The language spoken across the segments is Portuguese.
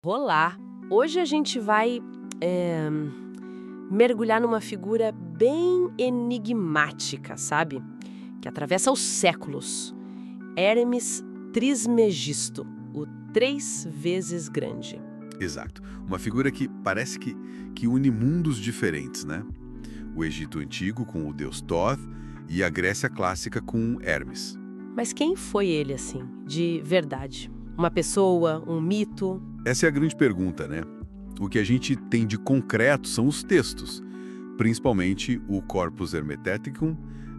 Olá! Hoje a gente vai mergulhar numa figura bem enigmática, sabe? Que atravessa os séculos. Hermes Trismegisto, o 3 vezes grande. Exato. Uma figura que parece que une mundos diferentes, né? O Egito Antigo com o deus Thoth e a Grécia Clássica com Hermes. Mas quem foi ele, assim, de verdade? Uma pessoa, um mito? Essa é a grande pergunta, né? O que a gente tem de concreto são os textos, principalmente o Corpus Hermeticum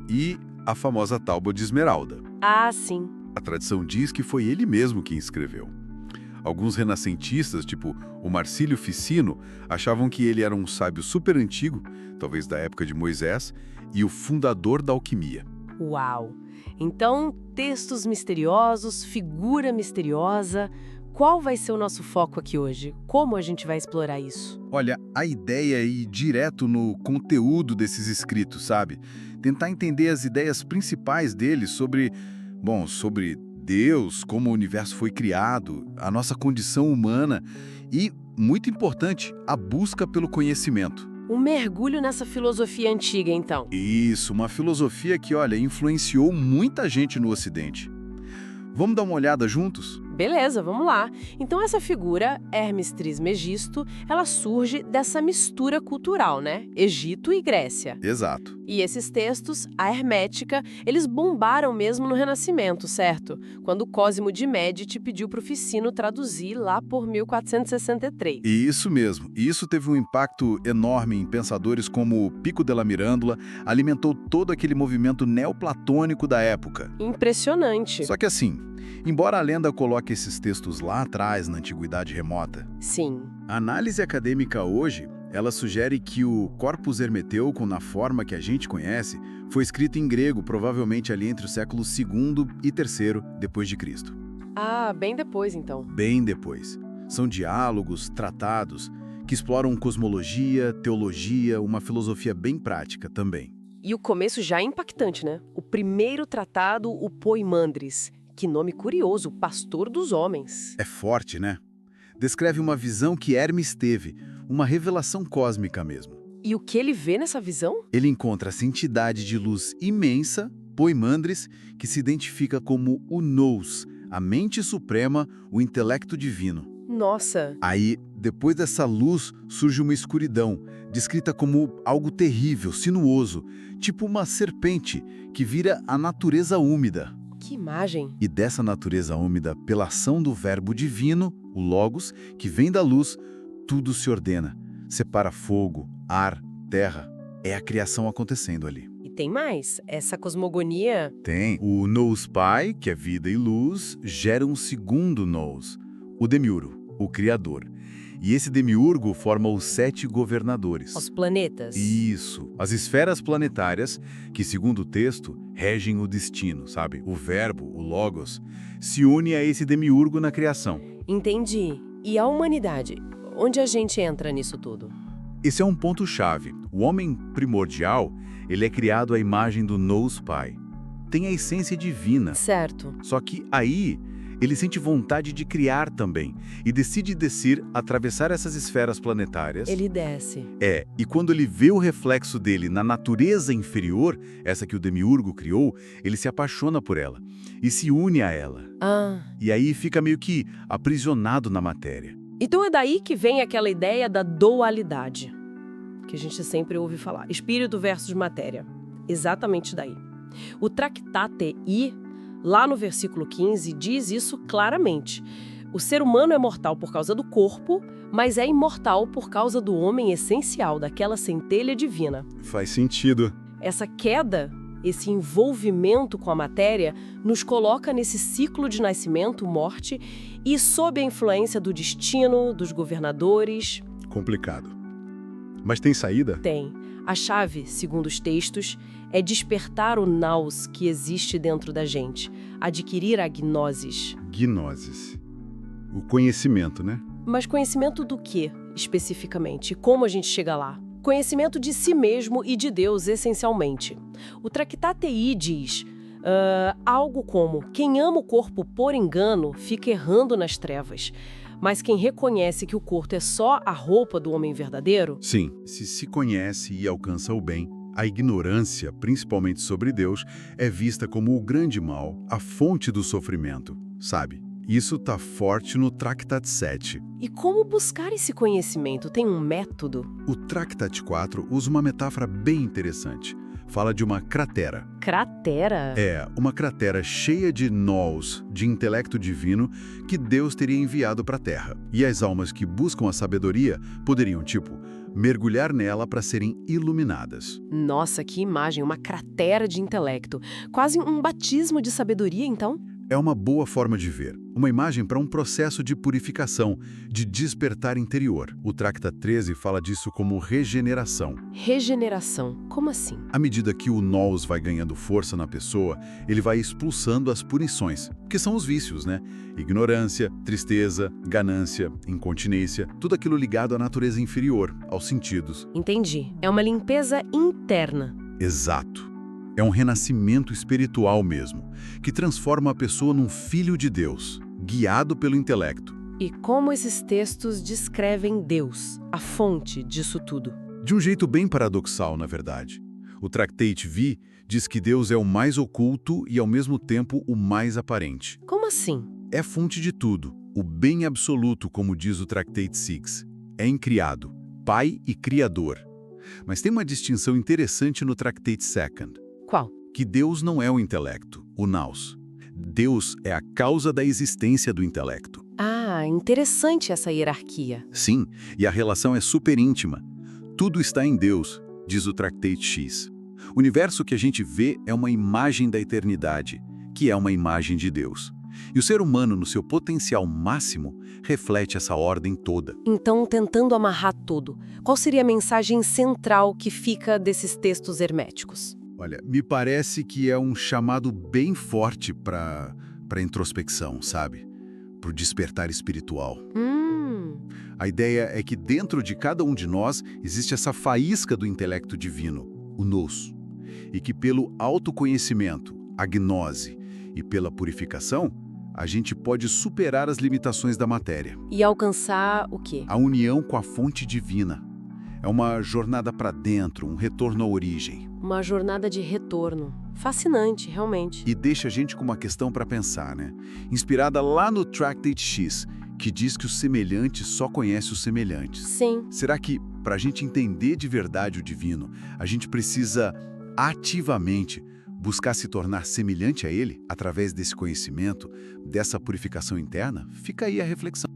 e a famosa Tábua de Esmeralda. Ah, sim. A tradição diz que foi ele mesmo quem escreveu. Alguns renascentistas, tipo o Marcílio Ficino, achavam que ele era um sábio super antigo, talvez da época de Moisés, e o fundador da alquimia. Uau! Então, textos misteriosos, figura misteriosa. Qual vai ser o nosso foco aqui hoje? Como a gente vai explorar isso? Olha, a ideia é ir direto no conteúdo desses escritos, sabe? Tentar entender as ideias principais deles sobre Deus, como o universo foi criado, a nossa condição humana e, muito importante, a busca pelo conhecimento. Um mergulho nessa filosofia antiga, então. Isso, uma filosofia que, olha, influenciou muita gente no Ocidente. Vamos dar uma olhada juntos? Beleza, vamos lá. Então essa figura, Hermes Trismegisto, ela surge dessa mistura cultural, né? Egito e Grécia. Exato. E esses textos, a hermética, eles bombaram mesmo no Renascimento, certo? Quando Cosimo de Médici pediu para o Ficino traduzir lá por 1463. E isso mesmo. E isso teve um impacto enorme em pensadores como Pico della Mirandola, alimentou todo aquele movimento neoplatônico da época. Impressionante. Só que assim, embora a lenda coloque esses textos lá atrás, na antiguidade remota, Sim. a análise acadêmica hoje, ela sugere que o Corpus Hermeteucum, na forma que a gente conhece, foi escrito em grego, provavelmente ali entre os séculos II e III depois de Cristo. Ah, bem depois, então. Bem depois. São diálogos, tratados, que exploram cosmologia, teologia, uma filosofia bem prática também. E o começo já é impactante, né? O primeiro tratado, o Poimandres. Que nome curioso, pastor dos homens. É forte, né? Descreve uma visão que Hermes teve, uma revelação cósmica mesmo. E o que ele vê nessa visão? Ele encontra essa entidade de luz imensa, Poimandres, que se identifica como o Nous, a mente suprema, o intelecto divino. Nossa, Aí, depois dessa luz, surge uma escuridão, descrita como algo terrível, sinuoso, tipo uma serpente que vira a natureza úmida. que imagem. E dessa natureza úmida, pela ação do verbo divino, o Logos, que vem da luz, tudo se ordena. Separa fogo, ar, terra. É a criação acontecendo ali. E tem mais, essa cosmogonia... Tem o Nous Pai, que é vida e luz, gera um segundo Nous, o Demiurgo, o Criador. E esse Demiurgo forma os 7 governadores. Os planetas. Isso, as esferas planetárias, que segundo o texto, regem o destino, sabe? O verbo, o Logos, se une a esse Demiurgo na criação. Entendi. E a humanidade? Onde a gente entra nisso tudo? Esse é um ponto-chave. O homem primordial, ele é criado à imagem do Nous Pai. Tem a essência divina. Certo. Só que aí, ele sente vontade de criar também e decide descer, atravessar essas esferas planetárias. Ele desce. E quando ele vê o reflexo dele na natureza inferior, essa que o Demiurgo criou, ele se apaixona por ela e se une a ela. Ah, E aí fica meio que aprisionado na matéria. então é daí que vem aquela ideia da dualidade, que a gente sempre ouve falar. Espírito versus matéria. Exatamente daí. O Tractate I, lá no versículo 15, diz isso claramente. O ser humano é mortal por causa do corpo, mas é imortal por causa do homem essencial, daquela centelha divina. Faz sentido. Essa queda, esse envolvimento com a matéria, nos coloca nesse ciclo de nascimento, morte e sob a influência do destino, dos governadores. Complicado. Mas tem saída? Tem. A chave, segundo os textos, é despertar o nous que existe dentro da gente, adquirir a gnosis. Gnosis. O conhecimento, né? Mas conhecimento do quê, especificamente? Como a gente chega lá? Conhecimento de si mesmo e de Deus, essencialmente. O Tractate I diz... algo como: quem ama o corpo por engano fica errando nas trevas, Mas quem reconhece que o corpo é só a roupa do homem verdadeiro? Sim, se conhece e alcança o bem, a ignorância, principalmente sobre Deus, é vista como o grande mal, a fonte do sofrimento, sabe? Isso está forte no Tractate 7. E como buscar esse conhecimento? Tem um método? O Tractate 4 usa uma metáfora bem interessante. Fala de uma cratera. Cratera? É, uma cratera cheia de nós, de intelecto divino, que Deus teria enviado para a Terra. E as almas que buscam a sabedoria poderiam, mergulhar nela para serem iluminadas. Nossa, que imagem, uma cratera de intelecto. Quase um batismo de sabedoria, então? É uma boa forma de ver. Uma imagem para um processo de purificação, de despertar interior. O Tractate 13 fala disso como regeneração. Regeneração. Como assim? À medida que o nous vai ganhando força na pessoa, ele vai expulsando as punições, que são os vícios, né? Ignorância, tristeza, ganância, incontinência, tudo aquilo ligado à natureza inferior, aos sentidos. Entendi. É uma limpeza interna. Exato. É um renascimento espiritual mesmo, que transforma a pessoa num filho de Deus, guiado pelo intelecto. E como esses textos descrevem Deus, a fonte disso tudo? De um jeito bem paradoxal, na verdade. O Tractate V diz que Deus é o mais oculto e, ao mesmo tempo, o mais aparente. Como assim? É fonte de tudo, o bem absoluto, como diz o Tractate 6. É incriado, pai e criador. Mas tem uma distinção interessante no Tractate 2. Qual? Que Deus não é o intelecto, o nous. Deus é a causa da existência do intelecto. Ah, interessante essa hierarquia. Sim, e a relação é super íntima. Tudo está em Deus, diz o Tractate X. O universo que a gente vê é uma imagem da eternidade, que é uma imagem de Deus. E o ser humano, no seu potencial máximo, reflete essa ordem toda. Então, tentando amarrar tudo, qual seria a mensagem central que fica desses textos herméticos? Olha, me parece que é um chamado bem forte para introspecção, sabe? Para o despertar espiritual. A ideia é que dentro de cada um de nós existe essa faísca do intelecto divino, o nous. E que pelo autoconhecimento, a gnose e pela purificação, a gente pode superar as limitações da matéria. E alcançar o quê? A união com a fonte divina. É uma jornada para dentro, um retorno à origem. Uma jornada de retorno. Fascinante, realmente. E deixa a gente com uma questão para pensar, né? Inspirada lá no Tractate X, que diz que o semelhante só conhece os semelhantes. Sim. Será que, para a gente entender de verdade o divino, a gente precisa ativamente buscar se tornar semelhante a ele através desse conhecimento, dessa purificação interna? Fica aí a reflexão.